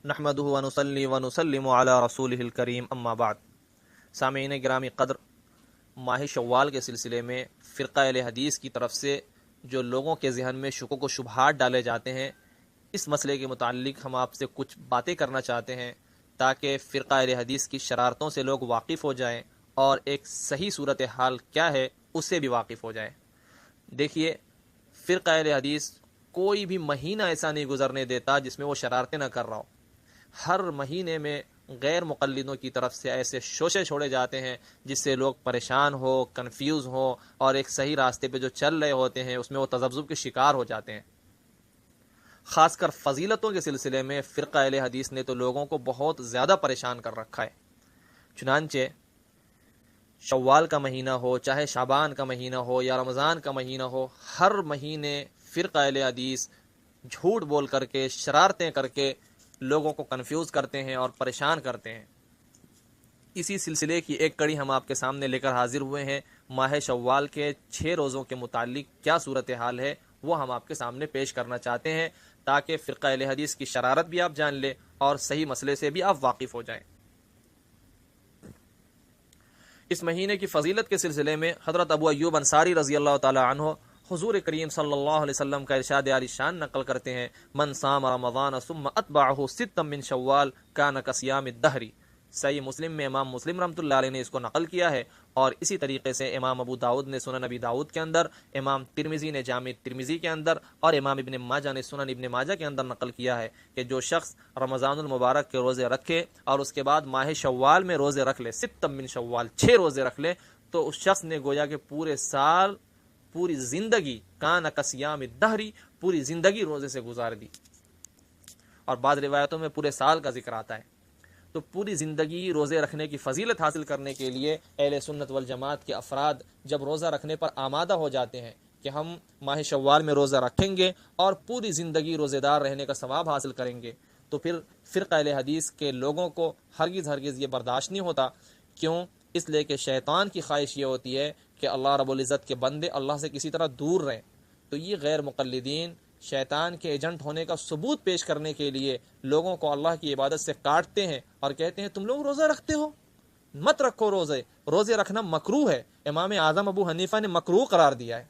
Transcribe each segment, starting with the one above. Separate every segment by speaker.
Speaker 1: نحمدہ ونصلی ونسلم علی رسولہ الکریم اما بعد۔ سامعین گرامی قدر، ماہ شوال کے سلسلے میں فرقہ اہل حدیث کی طرف سے جو لوگوں کے ذہن میں شکوک و شبہات ڈالے جاتے ہیں، اس مسئلے کے متعلق ہم آپ سے کچھ باتیں کرنا چاہتے ہیں تاکہ فرقہ اہل حدیث کی شرارتوں سے لوگ واقف ہو جائیں اور ایک صحیح صورتحال کیا ہے اس سے بھی واقف ہو جائیں۔ دیکھیے، فرقہ اہل حدیث کوئی بھی مہینہ ایسا نہیں گزرنے دیتا جس میں وہ شرارتیں نہ کر رہا ہو۔ ہر مہینے میں غیر مقلدوں کی طرف سے ایسے شوشے چھوڑے جاتے ہیں جس سے لوگ پریشان ہو، کنفیوز ہو اور ایک صحیح راستے پہ جو چل رہے ہوتے ہیں اس میں وہ تذبذب کے شکار ہو جاتے ہیں۔ خاص کر فضیلتوں کے سلسلے میں فرقہ اہل حدیث نے تو لوگوں کو بہت زیادہ پریشان کر رکھا ہے۔ چنانچہ شوال کا مہینہ ہو، چاہے شعبان کا مہینہ ہو یا رمضان کا مہینہ ہو، ہر مہینے فرقہ اہل حدیث جھوٹ بول کر کے، شرارتیں کر کے لوگوں کو کنفیوز کرتے ہیں اور پریشان کرتے ہیں۔ اسی سلسلے کی ایک کڑی ہم آپ کے سامنے لے کر حاضر ہوئے ہیں۔ ماہ شوال کے 6 روزوں کے متعلق کیا صورتحال ہے وہ ہم آپ کے سامنے پیش کرنا چاہتے ہیں تاکہ فرقہ اہل حدیث کی شرارت بھی آپ جان لیں اور صحیح مسئلے سے بھی آپ واقف ہو جائیں۔ اس مہینے کی فضیلت کے سلسلے میں حضرت ابو ایوب انصاری رضی اللہ تعالی عنہ حضور کریم صلی اللہ علیہ وسلم کا ارشاد عالی شان نقل کرتے ہیں: من صام رمضان ثم اتبعه ستا من شوال کان کصیام الدہر۔ صحیح مسلم میں امام مسلم رحمۃ اللہ علیہ نے اس کو نقل کیا ہے، اور اسی طریقے سے امام ابو داؤد نے سنن ابی داؤد کے اندر، امام ترمذی نے جامع ترمذی کے اندر، اور امام ابن ماجہ نے سنن ابن ماجہ کے اندر نقل کیا ہے کہ جو شخص رمضان المبارک کے روزے رکھے اور اس کے بعد ماہ شوال میں روزے رکھ لے، ستا من شوال 6 روزے رکھ لے، تو اس شخص نے گویا کہ پورے سال، پوری زندگی، کان کصیام الدہر، پوری زندگی روزے سے گزار دی۔ اور بعض روایتوں میں پورے سال کا ذکر آتا ہے۔ تو پوری زندگی روزے رکھنے کی فضیلت حاصل کرنے کے لیے اہل سنت والجماعت کے افراد جب روزہ رکھنے پر آمادہ ہو جاتے ہیں کہ ہم ماہ شوال میں روزہ رکھیں گے اور پوری زندگی روزے دار رہنے کا ثواب حاصل کریں گے، تو پھر فرقہ اہل حدیث کے لوگوں کو ہرگز یہ برداشت نہیں ہوتا۔ کیوں؟ اس لیے کہ شیطان کی خواہش یہ ہوتی ہے کہ اللہ رب العزت کے بندے اللہ سے کسی طرح دور رہیں۔ تو یہ غیر مقلدین شیطان کے ایجنٹ ہونے کا ثبوت پیش کرنے کے لیے لوگوں کو اللہ کی عبادت سے کاٹتے ہیں اور کہتے ہیں تم لوگ روزہ رکھتے ہو، مت رکھو روزے، روزے رکھنا مکروہ ہے۔ امام اعظم ابو حنیفہ نے مکروہ قرار دیا ہے۔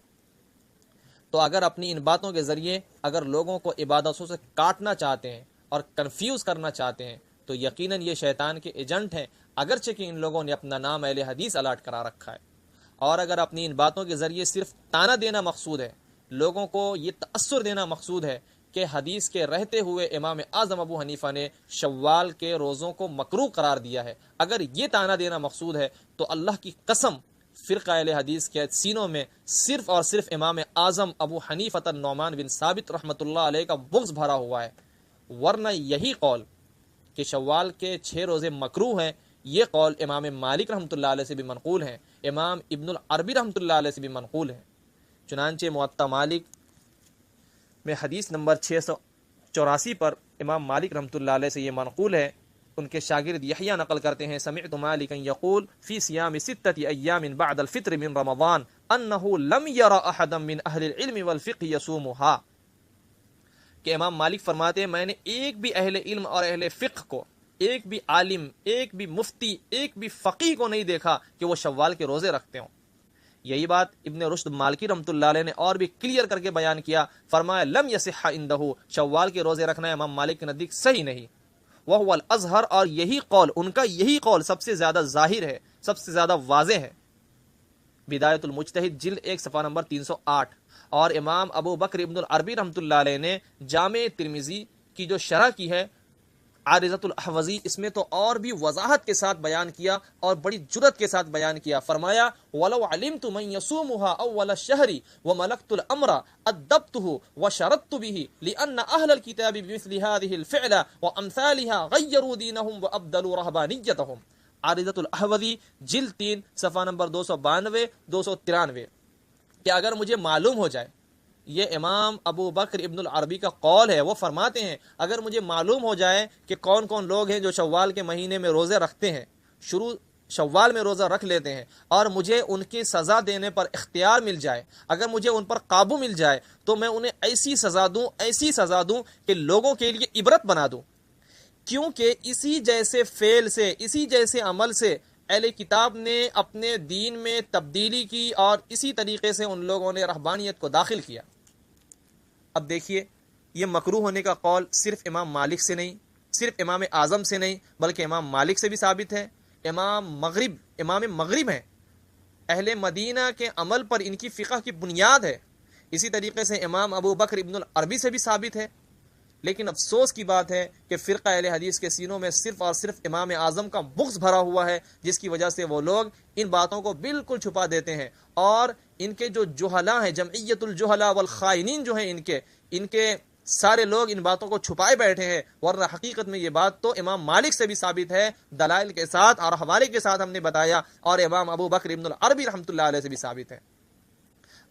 Speaker 1: تو اگر اپنی ان باتوں کے ذریعے اگر لوگوں کو عبادتوں سے کاٹنا چاہتے ہیں اور کنفیوز کرنا چاہتے ہیں تو یقیناً یہ شیطان کے ایجنٹ ہیں، اگرچہ کہ ان لوگوں نے اپنا نام اہل حدیث الاٹ کرا رکھا ہے۔ اور اگر اپنی ان باتوں کے ذریعے صرف تانا دینا مقصود ہے، لوگوں کو یہ تأثر دینا مقصود ہے کہ حدیث کے رہتے ہوئے امام اعظم ابو حنیفہ نے شوال کے روزوں کو مکروہ قرار دیا ہے، اگر یہ تانا دینا مقصود ہے تو اللہ کی قسم فرقہ اہل حدیث کے سینوں میں صرف اور صرف امام اعظم ابو حنیفہ النعمان بن ثابت رحمۃ اللہ علیہ کا بغض بھرا ہوا ہے۔ ورنہ یہی قول کہ شوال کے 6 روزے مکروہ ہیں، یہ قول امام مالک رحمۃ اللہ علیہ سے بھی منقول ہے، امام ابن العربی رحمۃ اللہ علیہ سے بھی منقول ہے۔ چنانچہ موطا مالک میں حدیث نمبر 684 پر امام مالک رحمۃ اللہ علیہ سے یہ منقول ہے، ان کے شاگرد یحییٰ نقل کرتے ہیں: سمعت مالکا یقول فی صیام 6 ایام بعد الفطر من رمضان انه لم ير احدا من اہل العلم والفقہ یصومها، کہ امام مالک فرماتے ہیں میں نے ایک بھی اہل علم اور اہل فقہ کو، ایک بھی عالم، ایک بھی مفتی، ایک بھی فقیہ کو نہیں دیکھا کہ وہ شوال کے روزے رکھتے ہوں۔ یہی بات ابن رشد مالکی رحمۃ اللہ علیہ نے اور بھی کلیئر کر کے بیان کیا، فرمایا لم یصح عنہ، شوال کے روزے رکھنا امام مالک کے نزدیک صحیح نہیں، وہو الازہر، اور یہی قول، ان کا یہی قول سب سے زیادہ ظاہر ہے، سب سے زیادہ واضح ہے۔ بدایت المجتہد جلد 1 صفحہ نمبر 308، اور امام ابو بکر ابن العربی رحمۃ اللہ علیہ نے جامع ترمذی کی جو شرح کی ہے عارضۃ الاحوذی، اس میں تو اور بھی وضاحت کے ساتھ بیان کیا اور بڑی جرأت کے ساتھ بیان کیا، فرمایا وَلَوْ عَلِمْتُ مَنْ يَصُومُهَا أَوَّلَ الشَّهْرِ وَمَلَكْتُ الْأَمْرَ أَدَّبْتُهُ وَشَرَدْتُ بِهِ لِأَنَّ أَهْلَ الْكِتَابِ بِمِثْلِ هَذِهِ الْفِعْلَ وَأَمْثَالِهَا غَيَّرُوا دِينَهُمْ وَأَبْدَلُوا رَهْبَانِيَّتَهُمْ۔ عارضۃ الاحوذی جلد 3 صفحہ نمبر 292 293، کہ اگر مجھے معلوم ہو جائے، یہ امام ابو بکر ابن العربی کا قول ہے، وہ فرماتے ہیں اگر مجھے معلوم ہو جائے کہ کون کون لوگ ہیں جو شوال کے مہینے میں روزے رکھتے ہیں، شروع شوال میں روزہ رکھ لیتے ہیں، اور مجھے ان کی سزا دینے پر اختیار مل جائے، اگر مجھے ان پر قابو مل جائے تو میں انہیں ایسی سزا دوں کہ لوگوں کے لیے عبرت بنا دوں کیونکہ اسی جیسے فعل سے، اسی جیسے عمل سے اہل کتاب نے اپنے دین میں تبدیلی کی اور اسی طریقے سے ان لوگوں نے رہبانیت کو داخل کیا۔ اب دیکھیے، یہ مکروہ ہونے کا قول صرف امام مالک سے نہیں، صرف امام اعظم سے نہیں، بلکہ امام مالک سے بھی ثابت ہے، امام مغرب ہیں، اہل مدینہ کے عمل پر ان کی فقہ کی بنیاد ہے۔ اسی طریقے سے امام ابو بکر ابن العربی سے بھی ثابت ہے۔ لیکن افسوس کی بات ہے کہ فرقہ اہل حدیث کے سینوں میں صرف اور صرف امام اعظم کا بغض بھرا ہوا ہے، جس کی وجہ سے وہ لوگ ان باتوں کو بالکل چھپا دیتے ہیں، اور ان کے جو جہلاء ہیں، جمعیت الجہلاء والخائنین جو ہیں، ان کے سارے لوگ ان باتوں کو چھپائے بیٹھے ہیں، ورنہ حقیقت میں یہ بات تو امام مالک سے بھی ثابت ہے، دلائل کے ساتھ اور حوالے کے ساتھ ہم نے بتایا، اور امام ابو بکر ابن العربی رحمۃ اللہ علیہ سے بھی ثابت ہے۔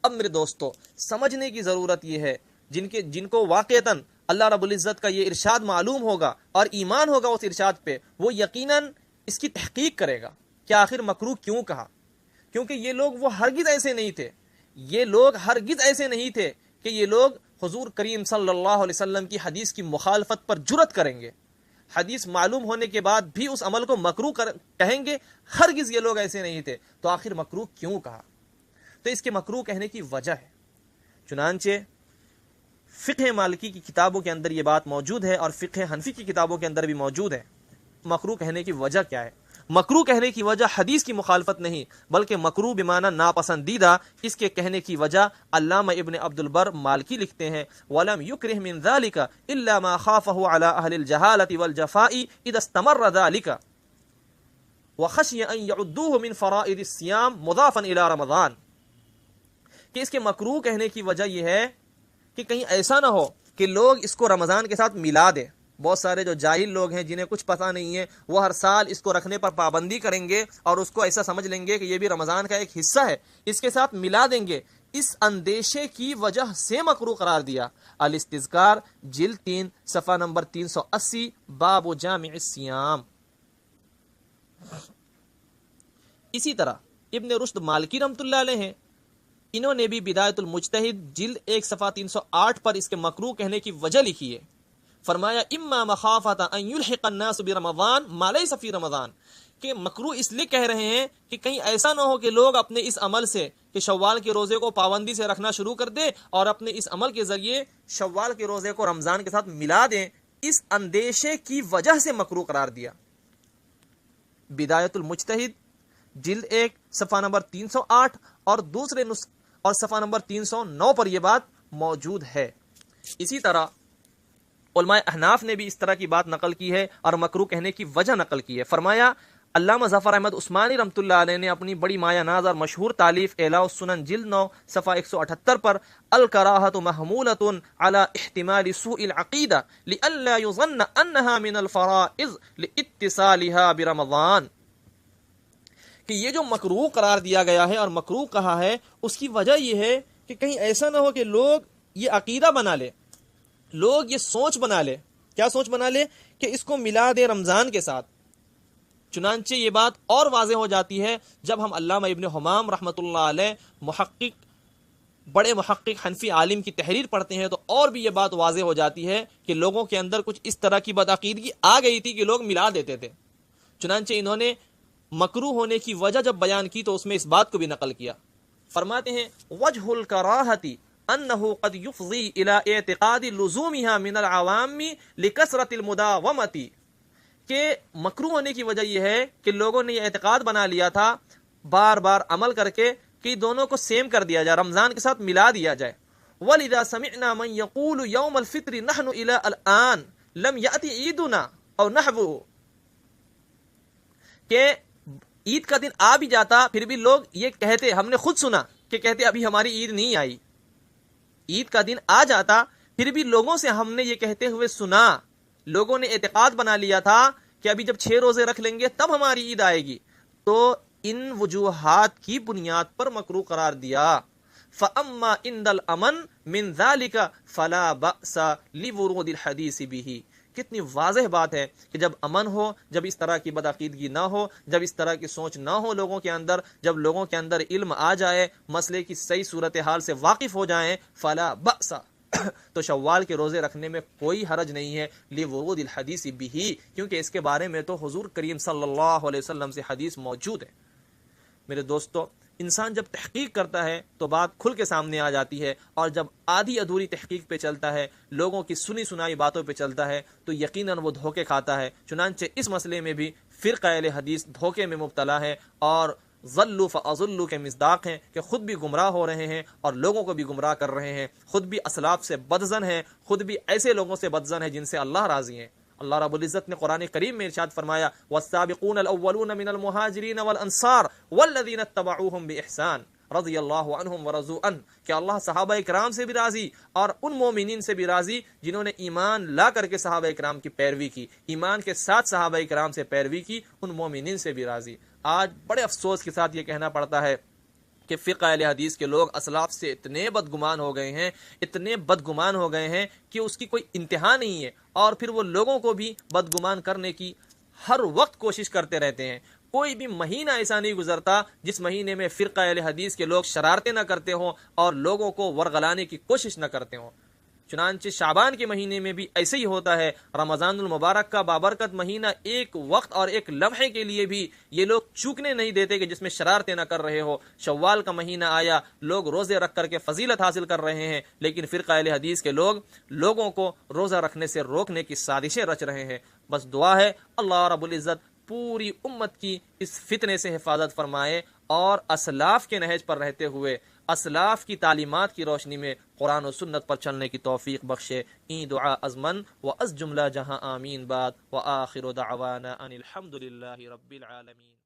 Speaker 1: اب میرے دوستو، سمجھنے کی ضرورت یہ ہے، جن کو واقعتاً اللہ رب العزت کا یہ ارشاد معلوم ہوگا اور ایمان ہوگا اس ارشاد پہ، وہ یقیناً اس کی تحقیق کرے گا کہ آخر مکروہ کیوں کہا، کیونکہ یہ لوگ وہ ہرگز ایسے نہیں تھے کہ یہ لوگ حضور کریم صلی اللہ علیہ وسلم کی حدیث کی مخالفت پر جرأت کریں گے، حدیث معلوم ہونے کے بعد بھی اس عمل کو مکروہ کہیں گے، ہرگز یہ لوگ ایسے نہیں تھے۔ تو آخر مکروہ کیوں کہا؟ تو اس کے مکروہ کہنے کی وجہ ہے، چنانچہ فقہ مالکی کی کتابوں کے اندر یہ بات موجود ہے اور فقہ حنفی کی کتابوں کے اندر بھی موجود ہے۔ مکروہ کہنے کی وجہ کیا ہے؟ مکروہ کہنے کی وجہ حدیث کی مخالفت نہیں، بلکہ مکروہ بمعنی ناپسندیدہ، اس کے کہنے کی وجہ علامہ ابن عبد البر مالکی لکھتے ہیں وَلَمْ يُكْرِهْ مِنْ ذَلِكَ إِلَّا مَا خَافَهُ عَلَى أَهْلِ الْجَهَالَةِ وَالْجَفَاءِ إِذَا اسْتَمَرَّ ذَلِكَ وَخَشِيَ أَنْ يَعُدُّوهُ مِنْ فَرَائِضِ الصِّيَامِ مُضَافًا إِلَى رمضان، کہ اس کے مکروہ کہنے کی وجہ یہ ہے کہ کہیں ایسا نہ ہو کہ لوگ اس کو رمضان کے ساتھ ملا دیں۔ بہت سارے جو جاہل لوگ ہیں، جنہیں کچھ پتہ نہیں ہے، وہ ہر سال اس کو رکھنے پر پابندی کریں گے اور اس کو ایسا سمجھ لیں گے کہ یہ بھی رمضان کا ایک حصہ ہے، اس کے ساتھ ملا دیں گے۔ اس اندیشے کی وجہ سے مکروہ قرار دیا۔ الاستذکار جلد 3 صفحہ نمبر 380، باب جامع الصیام۔ اسی طرح ابن رشد مالکی رحمۃ اللہ علیہ ہیں، انہوں نے بھی بدایت المجتہد جلد 1 صفحہ 308 پر اس کے مکروہ کہنے کی وجہ لکھی ہے۔ فرمایا اما مخافۃ ان یلحق الناس برمضان ما لیس فی رمضان، کہ مکروہ اس لیے کہہ رہے ہیں کہ کہیں ایسا نہ ہو کہ لوگ اپنے اس عمل سے کہ شوال کے روزے کو پابندی سے رکھنا شروع کر دیں اور اپنے اس عمل کے ذریعے شوال کے روزے کو رمضان کے ساتھ ملا دیں، اس اندیشے کی وجہ سے مکروہ قرار دیا۔ بدایت المجتہد جلد 1 صفحہ نمبر 308 اور صفحہ نمبر 309 پر یہ بات موجود ہے۔ اسی طرح علماء احناف نے بھی اس طرح کی بات نقل کی ہے اور مکروہ کہنے کی وجہ نقل کی ہے۔ فرمایا علامہ ظفر احمد عثمانی رحمۃ اللہ علیہ نے اپنی بڑی مایہ ناز اور مشہور تالیف اعلاء السنن جلد 9 صفحہ 178 پر الکراہۃ محمولۃ علی احتمال سوء العقیدہ لئلا یظن انها من الفرائض لاتصالها برمضان، کہ یہ جو مکروہ قرار دیا گیا ہے اور مکروہ کہا ہے، اس کی وجہ یہ ہے کہ کہیں ایسا نہ ہو کہ لوگ یہ عقیدہ بنا لے، لوگ یہ سوچ بنا لے، کیا سوچ بنا لے؟ کہ اس کو ملا دے رمضان کے ساتھ۔ چنانچہ یہ بات اور واضح ہو جاتی ہے جب ہم علامہ ابن حمام رحمۃ اللہ علیہ بڑے محقق حنفی عالم کی تحریر پڑھتے ہیں، تو اور بھی یہ بات واضح ہو جاتی ہے کہ لوگوں کے اندر کچھ اس طرح کی بدعقیدگی آ گئی تھی کہ لوگ ملا دیتے تھے۔ چنانچہ انہوں نے مکروہ ہونے کی وجہ جب بیان کی تو اس میں اس بات کو بھی نقل کیا۔ فرماتے ہیں وجہ الکراہۃ انہ قد یفضی الی اعتقاد لزومها من العوام لکثرۃ المداومۃ، کہ مکروہ ہونے کی وجہ یہ ہے کہ لوگوں نے یہ اعتقاد بنا لیا تھا بار بار عمل کر کے کہ دونوں کو سیم کر دیا جائے، رمضان کے ساتھ ملا دیا جائے۔ ولذا سمعنا من یقول یوم الفطر نحن الى الان لم یأتی عیدنا او نحوه، کہ عید کا دن آ بھی جاتا پھر بھی لوگ یہ کہتے، ہم نے خود سنا کہ کہتے ابھی ہماری عید نہیں آئی۔ عید کا دن آ جاتا پھر بھی لوگوں سے ہم نے یہ کہتے ہوئے سنا، لوگوں نے اعتقاد بنا لیا تھا کہ ابھی جب 6 روزے رکھ لیں گے تب ہماری عید آئے گی، تو ان وجوہات کی بنیاد پر مکروہ قرار دیا۔ فَأَمَّا عِنْدَ الْأَمَنِ مِنْ ذَلِكَ فَلَا بَأْسَ لِوُرُودِ الْحَدِيثِ بِهِ، کتنی واضح بات ہے کہ جب امن ہو، جب اس طرح کی بدعقیدگی نہ ہو، جب اس طرح کی سوچ نہ ہو لوگوں کے اندر، جب لوگوں کے اندر علم آ جائے، مسئلے کی صحیح صورتحال سے واقف ہو جائیں، فلا بأس، تو شوال کے روزے رکھنے میں کوئی حرج نہیں ہے، لورود الحدیث بھی، کیونکہ اس کے بارے میں تو حضور کریم صلی اللہ علیہ وسلم سے حدیث موجود ہے۔ میرے دوستو، انسان جب تحقیق کرتا ہے تو بات کھل کے سامنے آ جاتی ہے، اور جب آدھی ادھوری تحقیق پہ چلتا ہے، لوگوں کی سنی سنائی باتوں پہ چلتا ہے، تو یقیناً وہ دھوکے کھاتا ہے۔ چنانچہ اس مسئلے میں بھی فرقہ اہل حدیث دھوکے میں مبتلا ہے، اور ضلوا فاضلوا کے مصداق ہیں کہ خود بھی گمراہ ہو رہے ہیں اور لوگوں کو بھی گمراہ کر رہے ہیں، خود بھی اسلاف سے بدزن ہیں، خود بھی ایسے لوگوں سے بدزن ہیں جن سے اللہ راضی ہیں۔ اللہ رب العزت نے قرآن کریم میں ارشاد فرمایا والسابقون الاولون من المہاجرین والانصار والذین اتبعوہم باحسان رضی اللہ عنہم ورضوا عنہ، کہ اللہ صحابہ اکرام سے بھی راضی اور ان مومنین سے بھی راضی جنہوں نے ایمان لا کر کے صحابہ اکرام کی پیروی کی، ایمان کے ساتھ صحابہ اکرام سے پیروی کی، ان مومنین سے بھی راضی۔ آج بڑے افسوس کے ساتھ یہ کہنا پڑتا ہے کہ فقہ اہل حدیث کے لوگ اسلاف سے اتنے بدگمان ہو گئے ہیں، اتنے بدگمان ہو گئے ہیں کہ اس کی کوئی انتہا نہیں ہے، اور پھر وہ لوگوں کو بھی بدگمان کرنے کی ہر وقت کوشش کرتے رہتے ہیں۔ کوئی بھی مہینہ ایسا نہیں گزرتا جس مہینے میں فرقہ اہل حدیث کے لوگ شرارتیں نہ کرتے ہوں اور لوگوں کو ورغلانے کی کوشش نہ کرتے ہوں۔ چنانچہ شعبان کے مہینے میں بھی ایسے ہی ہوتا ہے۔ رمضان المبارک کا بابرکت مہینہ ایک وقت اور ایک لمحے کے لیے بھی یہ لوگ چوکنے نہیں دیتے کہ جس میں شرارتیں نہ کر رہے ہو۔ شوال کا مہینہ آیا، لوگ روزے رکھ کر کے فضیلت حاصل کر رہے ہیں، لیکن فرقہ اہل حدیث کے لوگ لوگوں کو روزہ رکھنے سے روکنے کی سازشیں رچ رہے ہیں۔ بس دعا ہے اللہ رب العزت پوری امت کی اس فتنے سے حفاظت فرمائے، اور اسلاف کے نہج پر رہتے ہوئے اسلاف کی تعلیمات کی روشنی میں قرآن و سنت پر چلنے کی توفیق بخشے۔ این دعا ازمن و از جملہ جہاں آمین بات، و آخر دعوانا ان الحمد للہ رب العالمین۔